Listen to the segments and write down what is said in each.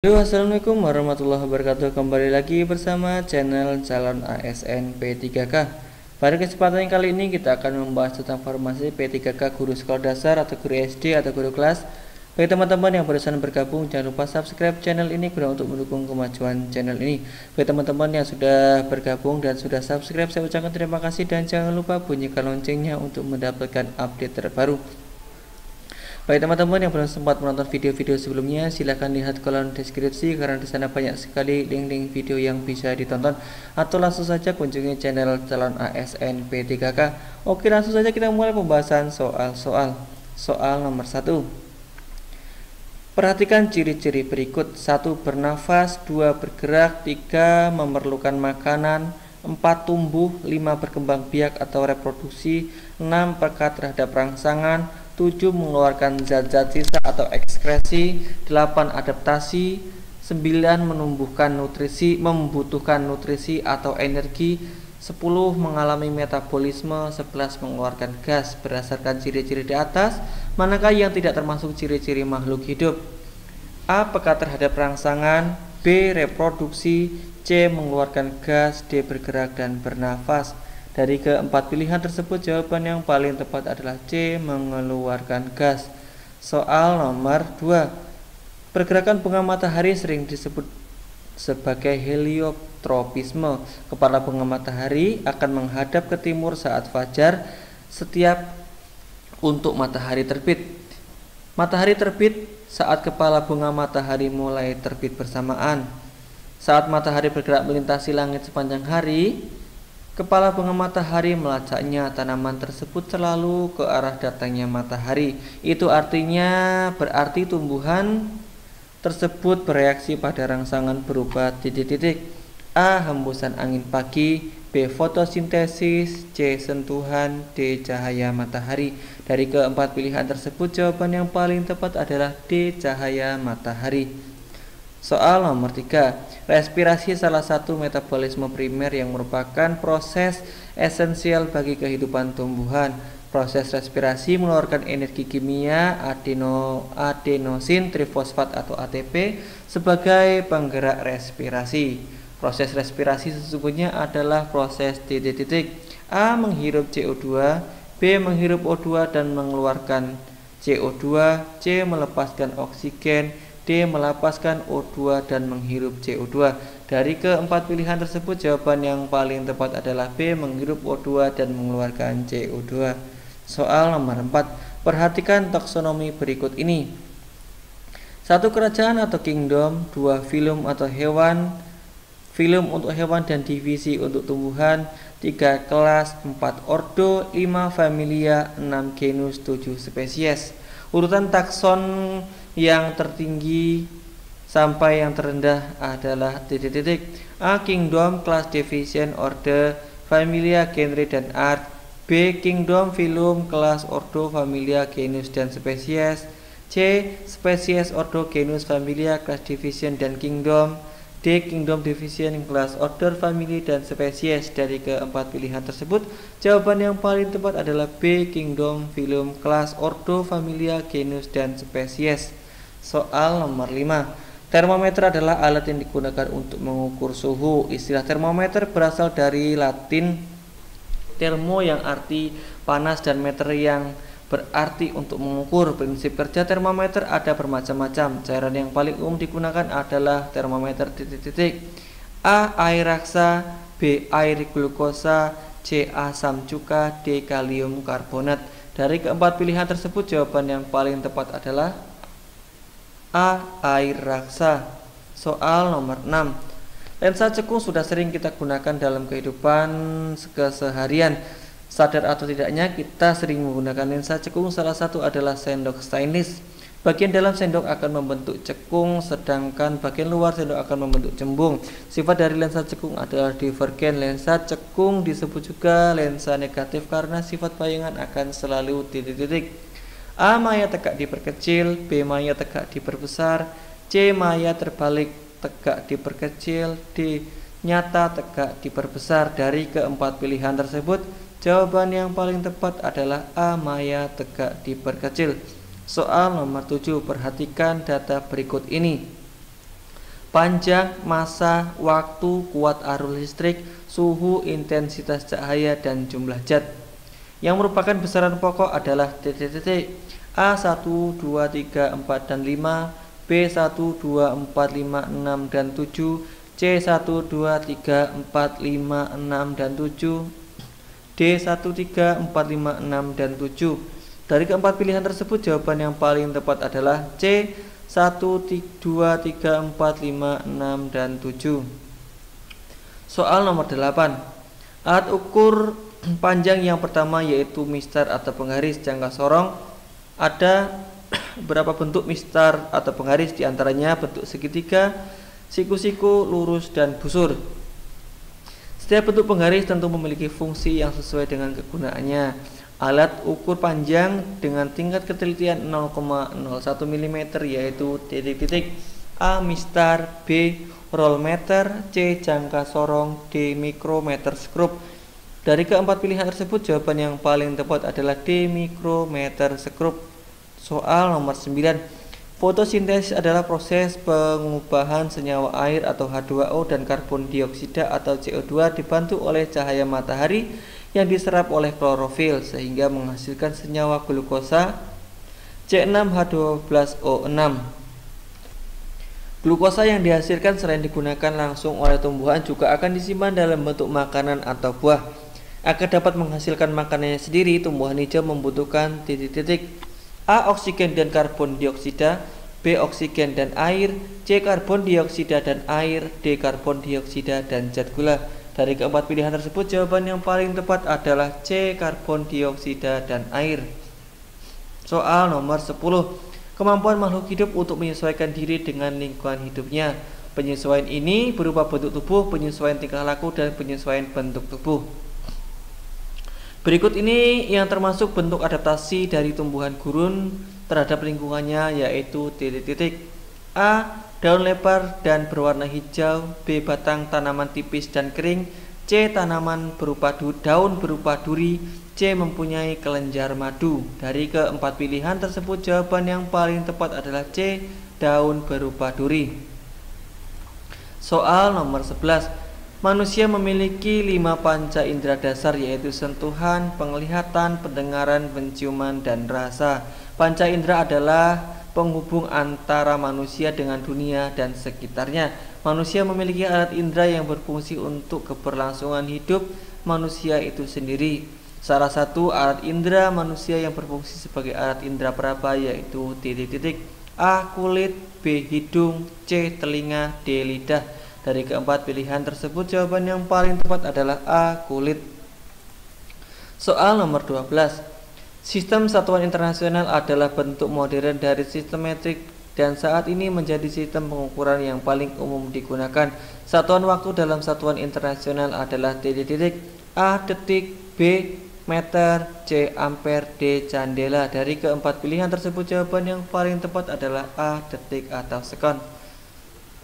Halo, assalamualaikum warahmatullahi wabarakatuh. Kembali lagi bersama channel calon ASN P3K. Pada kesempatan kali ini kita akan membahas tentang formasi P3K guru sekolah dasar atau guru SD atau guru kelas. Bagi teman-teman yang barusan bergabung, jangan lupa subscribe channel ini guna untuk mendukung kemajuan channel ini. Bagi teman-teman yang sudah bergabung dan sudah subscribe, saya ucapkan terima kasih dan jangan lupa bunyikan loncengnya untuk mendapatkan update terbaru. Bagi teman-teman yang belum sempat menonton video-video sebelumnya, silahkan lihat kolom deskripsi karena di sana banyak sekali link-link video yang bisa ditonton, atau langsung saja kunjungi channel calon ASN P3K. Oke, langsung saja kita mulai pembahasan soal nomor 1. Perhatikan ciri-ciri berikut: 1. Bernafas, 2. Bergerak, 3. Memerlukan makanan, 4. Tumbuh, 5. Berkembang biak atau reproduksi, 6. Peka terhadap rangsangan, 7. Mengeluarkan zat-zat sisa atau ekskresi, 8. Adaptasi, 9. Membutuhkan nutrisi atau energi, 10. Mengalami metabolisme, 11. Mengeluarkan gas. Berdasarkan ciri-ciri di atas, manakah yang tidak termasuk ciri-ciri makhluk hidup? A. Peka terhadap rangsangan, B. Reproduksi, C. Mengeluarkan gas, D. Bergerak dan bernafas. Dari keempat pilihan tersebut, jawaban yang paling tepat adalah C. Mengeluarkan gas. Soal nomor 2. Pergerakan bunga matahari sering disebut sebagai heliotropisme. Kepala bunga matahari akan menghadap ke timur saat fajar setiap untuk matahari terbit. Matahari terbit saat kepala bunga matahari mulai terbit bersamaan. Saat matahari bergerak melintasi langit sepanjang hari, kepala bunga matahari melacaknya. Tanaman tersebut selalu ke arah datangnya matahari. Itu artinya berarti tumbuhan tersebut bereaksi pada rangsangan berupa titik-titik. A. Hembusan angin pagi, B. Fotosintesis, C. Sentuhan, D. Cahaya matahari. Dari keempat pilihan tersebut, jawaban yang paling tepat adalah D. Cahaya matahari. Soal nomor 3. Respirasi salah satu metabolisme primer yang merupakan proses esensial bagi kehidupan tumbuhan. Proses respirasi mengeluarkan energi kimia adenosin trifosfat atau ATP sebagai penggerak respirasi. Proses respirasi sesungguhnya adalah proses titik-titik. A. Menghirup CO2, B. Menghirup O2 dan mengeluarkan CO2, C. Melepaskan oksigen, D. Melepaskan O2 dan menghirup CO2. Dari keempat pilihan tersebut, jawaban yang paling tepat adalah B. Menghirup O2 dan mengeluarkan CO2. Soal nomor 4. Perhatikan taksonomi berikut ini. 1. Kerajaan atau kingdom, 2. Filum atau hewan, filum untuk hewan dan divisi untuk tumbuhan, 3. Kelas, 4. Ordo, 5. Familia, 6. Genus, 7. Spesies. Urutan takson yang tertinggi sampai yang terendah adalah titik-titik. A. Kingdom, Class, Division, Order, Familia, Genre dan Art. B. Kingdom, Filum, Class, Ordo, Familia, Genus dan Spesies. C. Spesies, Ordo, Genus, Familia, Class, Division dan Kingdom. D. Kingdom, Division, Class, Order, Family dan Spesies. Dari keempat pilihan tersebut, jawaban yang paling tepat adalah B. Kingdom, Filum, Class, Ordo, Familia, Genus dan Spesies. Soal nomor 5. Termometer adalah alat yang digunakan untuk mengukur suhu. Istilah termometer berasal dari Latin termo yang arti panas dan meter yang berarti untuk mengukur. Prinsip kerja termometer ada bermacam-macam. Cairan yang paling umum digunakan adalah termometer titik-titik. A. Air raksa, B. Air glukosa, C. Asam cuka, D. Kalium karbonat. Dari keempat pilihan tersebut, jawaban yang paling tepat adalah A. Air raksa. Soal nomor 6. Lensa cekung sudah sering kita gunakan dalam kehidupan keseharian. Sadar atau tidaknya, kita sering menggunakan lensa cekung. Salah satu adalah sendok stainless. Bagian dalam sendok akan membentuk cekung, sedangkan bagian luar sendok akan membentuk cembung. Sifat dari lensa cekung adalah divergen. Lensa cekung disebut juga lensa negatif karena sifat bayangan akan selalu titik-titik. A. Maya tegak diperkecil, B. Maya tegak diperbesar, C. Maya terbalik tegak diperkecil, D. Nyata tegak diperbesar. Dari keempat pilihan tersebut, jawaban yang paling tepat adalah A. Maya tegak diperkecil. Soal nomor 7. Perhatikan data berikut ini. panjang, massa, waktu, kuat arus listrik, suhu, intensitas cahaya, dan jumlah zat. Yang merupakan besaran pokok adalah titik-titik A1, 2, 3, 4, dan 5, B1, 2, 4, 5, 6, dan 7, C1, 2, 3, 4, 5, 6, dan 7, D1, 3, 4, 5, 6, dan 7. Dari keempat pilihan tersebut, jawaban yang paling tepat adalah C, 1, 2, 3, 4, 5, 6, dan 7. Soal nomor 8. Alat ukur panjang yang pertama yaitu mistar atau penggaris jangka sorong. Ada berapa bentuk mistar atau penggaris? Diantaranya bentuk segitiga, siku-siku, lurus, dan busur. Setiap bentuk penggaris tentu memiliki fungsi yang sesuai dengan kegunaannya. Alat ukur panjang dengan tingkat ketelitian 0,01 mm yaitu titik-titik A mistar, B roll meter, C jangka sorong, D mikrometer skrup. Dari keempat pilihan tersebut, jawaban yang paling tepat adalah D mikrometer skrup. Soal nomor 9. Fotosintesis adalah proses pengubahan senyawa air atau H2O dan karbon dioksida atau CO2 dibantu oleh cahaya matahari yang diserap oleh klorofil sehingga menghasilkan senyawa glukosa C6H12O6. Glukosa yang dihasilkan selain digunakan langsung oleh tumbuhan juga akan disimpan dalam bentuk makanan atau buah. Agar dapat menghasilkan makanannya sendiri, tumbuhan hijau membutuhkan titik-titik A oksigen dan karbon dioksida, B oksigen dan air, C karbon dioksida dan air, D karbon dioksida dan zat gula. Dari keempat pilihan tersebut, jawaban yang paling tepat adalah C karbon dioksida dan air. Soal nomor 10. Kemampuan makhluk hidup untuk menyesuaikan diri dengan lingkungan hidupnya. Penyesuaian ini berupa bentuk tubuh, penyesuaian tingkah laku, dan penyesuaian bentuk tubuh. Berikut ini yang termasuk bentuk adaptasi dari tumbuhan gurun terhadap lingkungannya, yaitu titik-titik A. Daun lebar dan berwarna hijau, B. Batang tanaman tipis dan kering, C. Tanaman berupa daun berupa duri, C. Mempunyai kelenjar madu. Dari keempat pilihan tersebut, jawaban yang paling tepat adalah C. Daun berupa duri. Soal nomor 11. Manusia memiliki 5 panca indera dasar yaitu sentuhan, penglihatan, pendengaran, penciuman, dan rasa. Panca indera adalah penghubung antara manusia dengan dunia dan sekitarnya. Manusia memiliki alat indera yang berfungsi untuk keberlangsungan hidup manusia itu sendiri. Salah satu alat indera manusia yang berfungsi sebagai alat indera peraba yaitu titik-titik A. Kulit, B. Hidung, C. Telinga, D. Lidah. Dari keempat pilihan tersebut, jawaban yang paling tepat adalah A. Kulit. Soal nomor 12. Sistem satuan internasional adalah bentuk modern dari sistem metrik dan saat ini menjadi sistem pengukuran yang paling umum digunakan. Satuan waktu dalam satuan internasional adalah titik-titik A. Detik, B. Meter, C. Ampere, D. Candela. Dari keempat pilihan tersebut, jawaban yang paling tepat adalah A. Detik atau sekon.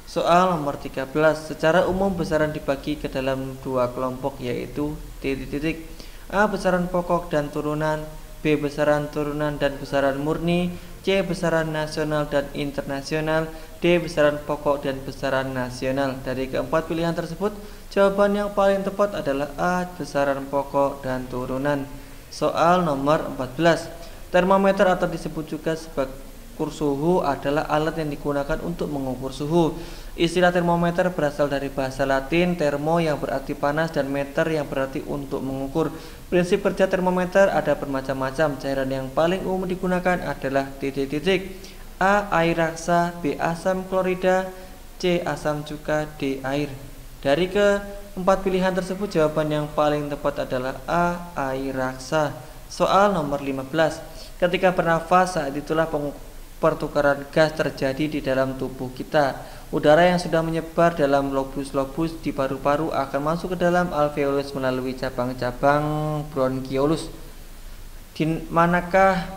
Soal nomor 13. Secara umum besaran dibagi ke dalam 2 kelompok yaitu titik-titik A. Besaran pokok dan turunan, B. Besaran turunan dan besaran murni, C. Besaran nasional dan internasional, D. Besaran pokok dan besaran nasional. Dari keempat pilihan tersebut, jawaban yang paling tepat adalah A. Besaran pokok dan turunan. Soal nomor 14. Termometer atau disebut juga sebagai ukur suhu adalah alat yang digunakan untuk mengukur suhu. Istilah termometer berasal dari bahasa Latin termo yang berarti panas dan meter yang berarti untuk mengukur. Prinsip kerja termometer ada bermacam-macam. Cairan yang paling umum digunakan adalah titik-titik A. Air raksa, B. Asam klorida, C. Asam cuka, D. Air. Dari keempat pilihan tersebut, jawaban yang paling tepat adalah A. Air raksa. Soal nomor 15. Ketika bernafas, saat itulah pertukaran gas terjadi di dalam tubuh kita. Udara yang sudah menyebar dalam lobus-lobus di paru-paru akan masuk ke dalam alveolus melalui cabang-cabang bronkiolus. Di manakah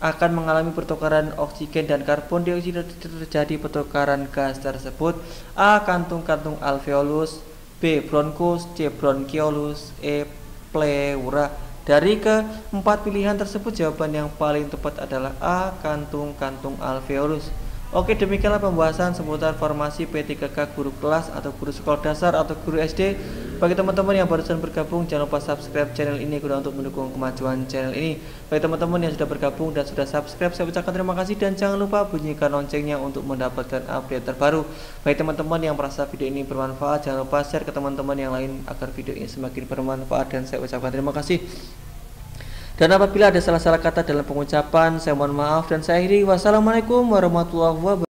akan mengalami pertukaran oksigen dan karbon dioksida terjadi pertukaran gas tersebut? A. Kantung-kantung alveolus, B. Bronkus, C. Bronkiolus, E. Pleura. Dari keempat pilihan tersebut, jawaban yang paling tepat adalah A. Kantung-kantung alveolus. Oke, demikianlah pembahasan seputar formasi P3K guru kelas atau guru sekolah dasar atau guru SD. Bagi teman-teman yang barusan bergabung, jangan lupa subscribe channel ini guna untuk mendukung kemajuan channel ini. Bagi teman-teman yang sudah bergabung dan sudah subscribe, saya ucapkan terima kasih dan jangan lupa bunyikan loncengnya untuk mendapatkan update terbaru. Bagi teman-teman yang merasa video ini bermanfaat, jangan lupa share ke teman-teman yang lain agar video ini semakin bermanfaat, dan saya ucapkan terima kasih. Dan apabila ada salah-salah kata dalam pengucapan, saya mohon maaf dan saya akhiri. Wassalamualaikum warahmatullahi wabarakatuh.